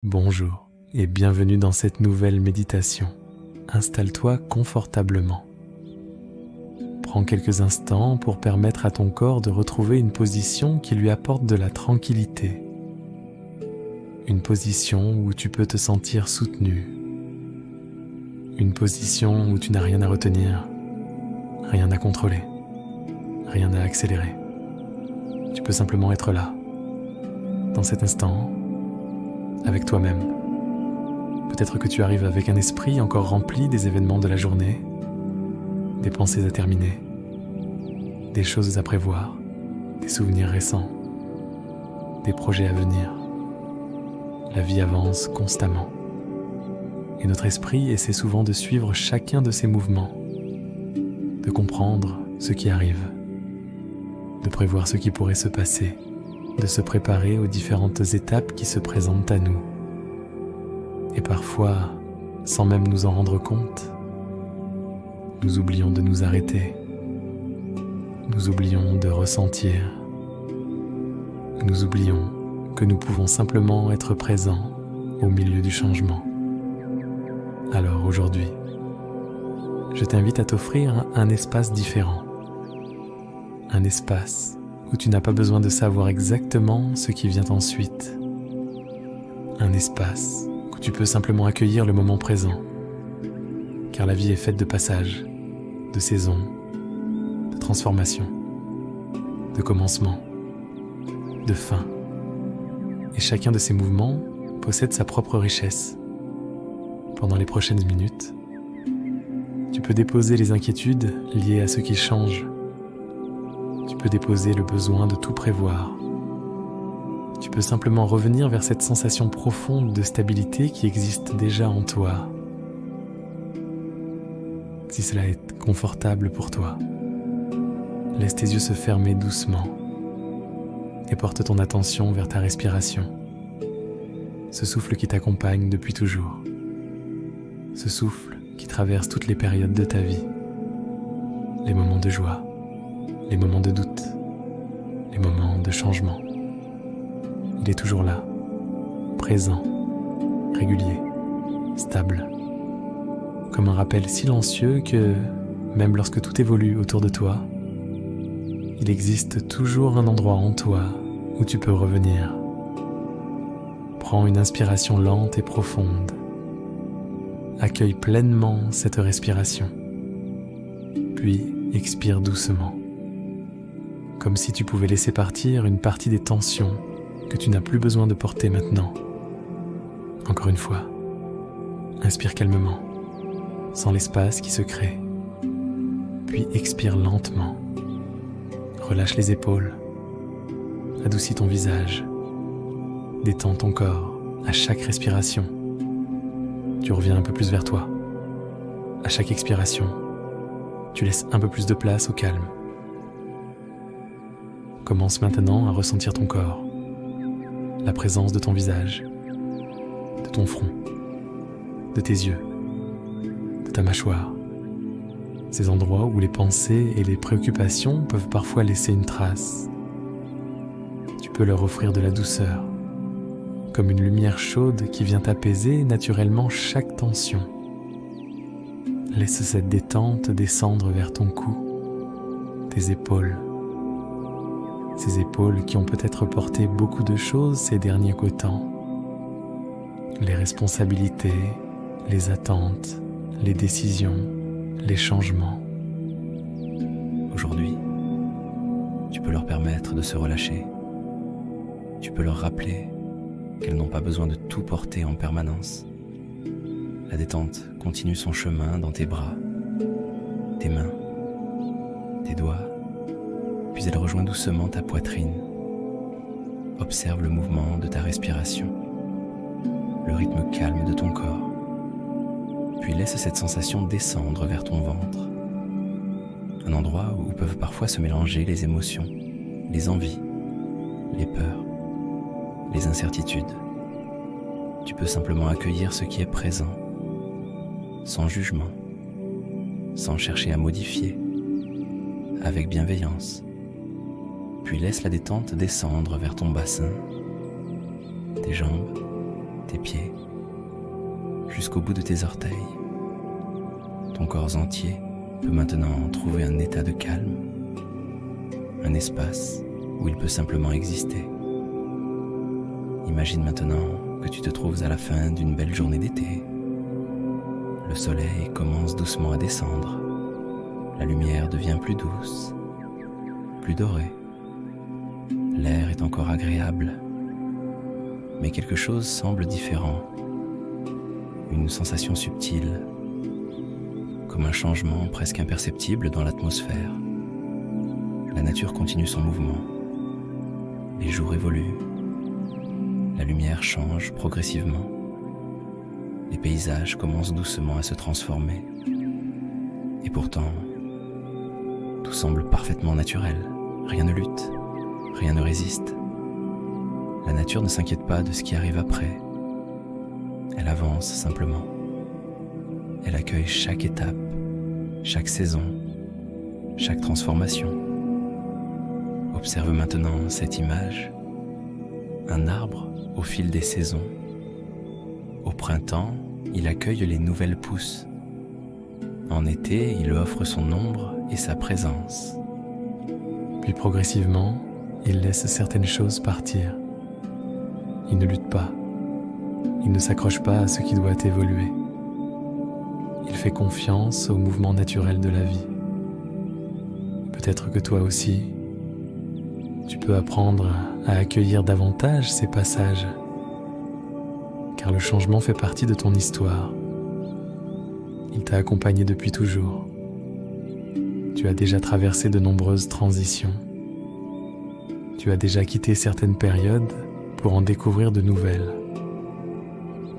Bonjour et bienvenue dans cette nouvelle méditation. Installe-toi confortablement. Prends quelques instants pour permettre à ton corps de retrouver une position qui lui apporte de la tranquillité. Une position où tu peux te sentir soutenu. Une position où tu n'as rien à retenir, rien à contrôler, rien à accélérer. Tu peux simplement être là, dans cet instant, avec toi-même. Peut-être que tu arrives avec un esprit encore rempli des événements de la journée, des pensées à terminer, des choses à prévoir, des souvenirs récents, des projets à venir. La vie avance constamment. Et notre esprit essaie souvent de suivre chacun de ces mouvements, de comprendre ce qui arrive, de prévoir ce qui pourrait se passer, de se préparer aux différentes étapes qui se présentent à nous. Et parfois, sans même nous en rendre compte, nous oublions de nous arrêter, nous oublions de ressentir, nous oublions que nous pouvons simplement être présents au milieu du changement. Alors aujourd'hui, je t'invite à t'offrir un espace différent, un espace où tu n'as pas besoin de savoir exactement ce qui vient ensuite. Un espace où tu peux simplement accueillir le moment présent, car la vie est faite de passages, de saisons, de transformations, de commencements, de fins. Et chacun de ces mouvements possède sa propre richesse. Pendant les prochaines minutes, tu peux déposer les inquiétudes liées à ce qui change. Tu peux déposer le besoin de tout prévoir. Tu peux simplement revenir vers cette sensation profonde de stabilité qui existe déjà en toi. Si cela est confortable pour toi, laisse tes yeux se fermer doucement et porte ton attention vers ta respiration. Ce souffle qui t'accompagne depuis toujours. Ce souffle qui traverse toutes les périodes de ta vie. Les moments de joie, les moments de doute, les moments de changement. Il est toujours là, présent, régulier, stable. Comme un rappel silencieux que, même lorsque tout évolue autour de toi, il existe toujours un endroit en toi où tu peux revenir. Prends une inspiration lente et profonde. Accueille pleinement cette respiration. Puis expire doucement. Comme si tu pouvais laisser partir une partie des tensions que tu n'as plus besoin de porter maintenant. Encore une fois, inspire calmement, sans l'espace qui se crée. Puis expire lentement. Relâche les épaules. Adoucis ton visage. Détends ton corps à chaque respiration. Tu reviens un peu plus vers toi. À chaque expiration, tu laisses un peu plus de place au calme. Commence maintenant à ressentir ton corps, la présence de ton visage, de ton front, de tes yeux, de ta mâchoire, ces endroits où les pensées et les préoccupations peuvent parfois laisser une trace. Tu peux leur offrir de la douceur, comme une lumière chaude qui vient apaiser naturellement chaque tension. Laisse cette détente descendre vers ton cou, tes épaules. Ces épaules qui ont peut-être porté beaucoup de choses ces derniers temps. Les responsabilités, les attentes, les décisions, les changements. Aujourd'hui, tu peux leur permettre de se relâcher. Tu peux leur rappeler qu'elles n'ont pas besoin de tout porter en permanence. La détente continue son chemin dans tes bras, tes mains, tes doigts, puis elle rejoint doucement ta poitrine. Observe le mouvement de ta respiration, le rythme calme de ton corps, puis laisse cette sensation descendre vers ton ventre, un endroit où peuvent parfois se mélanger les émotions, les envies, les peurs, les incertitudes. Tu peux simplement accueillir ce qui est présent, sans jugement, sans chercher à modifier, avec bienveillance. Puis laisse la détente descendre vers ton bassin, tes jambes, tes pieds, jusqu'au bout de tes orteils. Ton corps entier peut maintenant trouver un état de calme, un espace où il peut simplement exister. Imagine maintenant que tu te trouves à la fin d'une belle journée d'été. Le soleil commence doucement à descendre. La lumière devient plus douce, plus dorée. L'air est encore agréable, mais quelque chose semble différent. Une sensation subtile, comme un changement presque imperceptible dans l'atmosphère. La nature continue son mouvement. Les jours évoluent. La lumière change progressivement. Les paysages commencent doucement à se transformer. Et pourtant, tout semble parfaitement naturel. Rien ne lutte, rien ne résiste. La nature ne s'inquiète pas de ce qui arrive après. Elle avance simplement. Elle accueille chaque étape, chaque saison, chaque transformation. Observe maintenant cette image. Un arbre au fil des saisons. Au printemps, il accueille les nouvelles pousses. En été, il offre son ombre et sa présence. Puis progressivement, il laisse certaines choses partir. Il ne lutte pas. Il ne s'accroche pas à ce qui doit évoluer. Il fait confiance au mouvement naturel de la vie. Peut-être que toi aussi, tu peux apprendre à accueillir davantage ces passages, car le changement fait partie de ton histoire. Il t'a accompagné depuis toujours. Tu as déjà traversé de nombreuses transitions. Tu as déjà quitté certaines périodes pour en découvrir de nouvelles.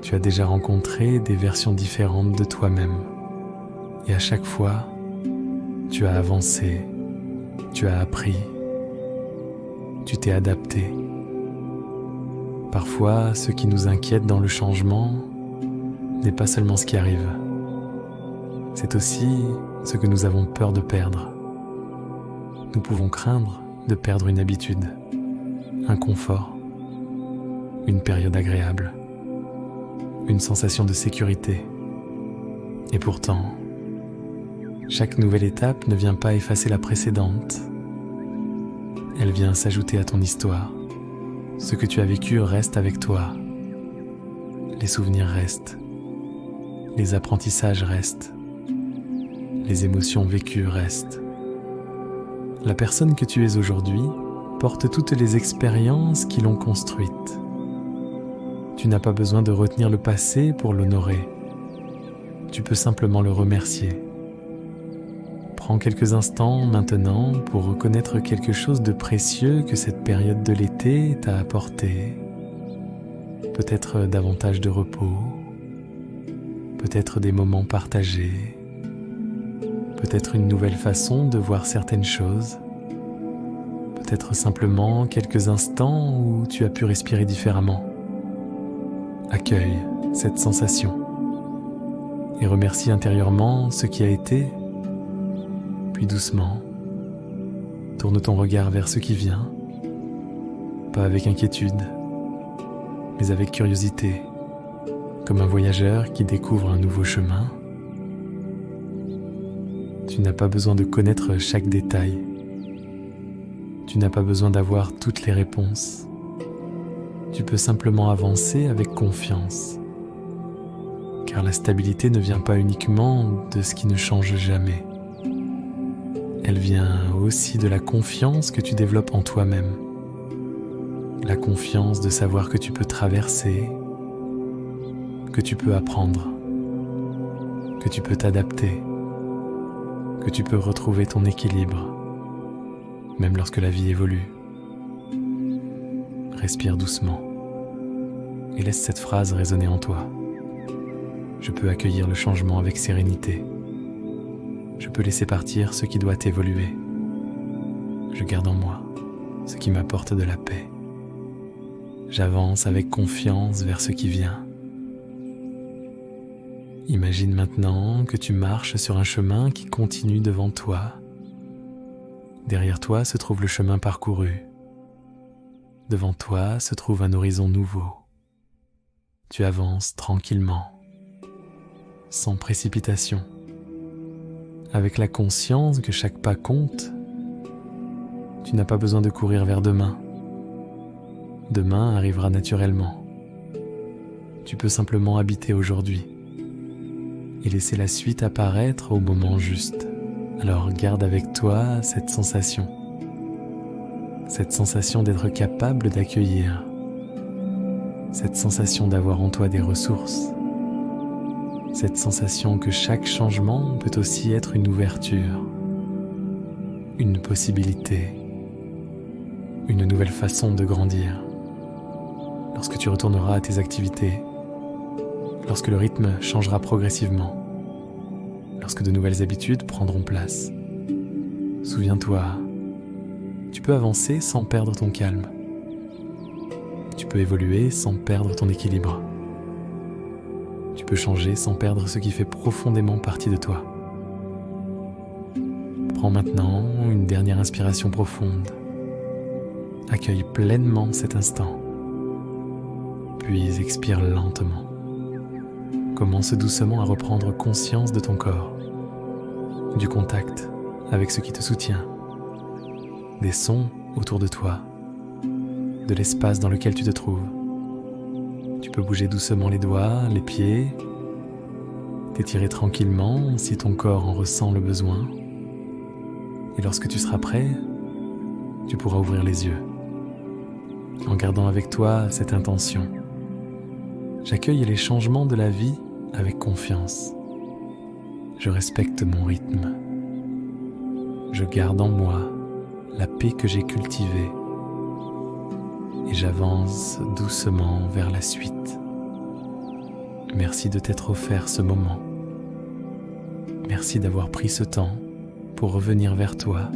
Tu as déjà rencontré des versions différentes de toi-même. Et à chaque fois, tu as avancé, tu as appris, tu t'es adapté. Parfois, ce qui nous inquiète dans le changement n'est pas seulement ce qui arrive. C'est aussi ce que nous avons peur de perdre. Nous pouvons craindre de perdre une habitude, un confort, une période agréable, une sensation de sécurité. Et pourtant, chaque nouvelle étape ne vient pas effacer la précédente. Elle vient s'ajouter à ton histoire. Ce que tu as vécu reste avec toi. Les souvenirs restent. Les apprentissages restent. Les émotions vécues restent. La personne que tu es aujourd'hui porte toutes les expériences qui l'ont construite. Tu n'as pas besoin de retenir le passé pour l'honorer. Tu peux simplement le remercier. Prends quelques instants maintenant pour reconnaître quelque chose de précieux que cette période de l'été t'a apporté. Peut-être davantage de repos, peut-être des moments partagés, peut-être une nouvelle façon de voir certaines choses, peut-être simplement quelques instants où tu as pu respirer différemment. Accueille cette sensation et remercie intérieurement ce qui a été. Puis doucement, tourne ton regard vers ce qui vient, pas avec inquiétude, mais avec curiosité, comme un voyageur qui découvre un nouveau chemin. Tu n'as pas besoin de connaître chaque détail. Tu n'as pas besoin d'avoir toutes les réponses. Tu peux simplement avancer avec confiance, car la stabilité ne vient pas uniquement de ce qui ne change jamais. Elle vient aussi de la confiance que tu développes en toi-même. La confiance de savoir que tu peux traverser, que tu peux apprendre, que tu peux t'adapter, que tu peux retrouver ton équilibre, même lorsque la vie évolue. Respire doucement et laisse cette phrase résonner en toi. Je peux accueillir le changement avec sérénité. Je peux laisser partir ce qui doit évoluer. Je garde en moi ce qui m'apporte de la paix. J'avance avec confiance vers ce qui vient. Imagine maintenant que tu marches sur un chemin qui continue devant toi. Derrière toi se trouve le chemin parcouru. Devant toi se trouve un horizon nouveau. Tu avances tranquillement, sans précipitation, avec la conscience que chaque pas compte. Tu n'as pas besoin de courir vers demain. Demain arrivera naturellement. Tu peux simplement habiter aujourd'hui et laisser la suite apparaître au moment juste. Alors garde avec toi cette sensation d'être capable d'accueillir, cette sensation d'avoir en toi des ressources, cette sensation que chaque changement peut aussi être une ouverture, une possibilité, une nouvelle façon de grandir. Lorsque tu retourneras à tes activités, lorsque le rythme changera progressivement, lorsque de nouvelles habitudes prendront place, souviens-toi, tu peux avancer sans perdre ton calme. Tu peux évoluer sans perdre ton équilibre. Tu peux changer sans perdre ce qui fait profondément partie de toi. Prends maintenant une dernière inspiration profonde. Accueille pleinement cet instant. Puis expire lentement. Commence doucement à reprendre conscience de ton corps, du contact avec ce qui te soutient, des sons autour de toi, de l'espace dans lequel tu te trouves. Tu peux bouger doucement les doigts, les pieds, t'étirer tranquillement si ton corps en ressent le besoin. Et lorsque tu seras prêt, tu pourras ouvrir les yeux, en gardant avec toi cette intention. J'accueille les changements de la vie avec confiance. Je respecte mon rythme. Je garde en moi la paix que j'ai cultivée et j'avance doucement vers la suite. Merci de t'être offert ce moment. Merci d'avoir pris ce temps pour revenir vers toi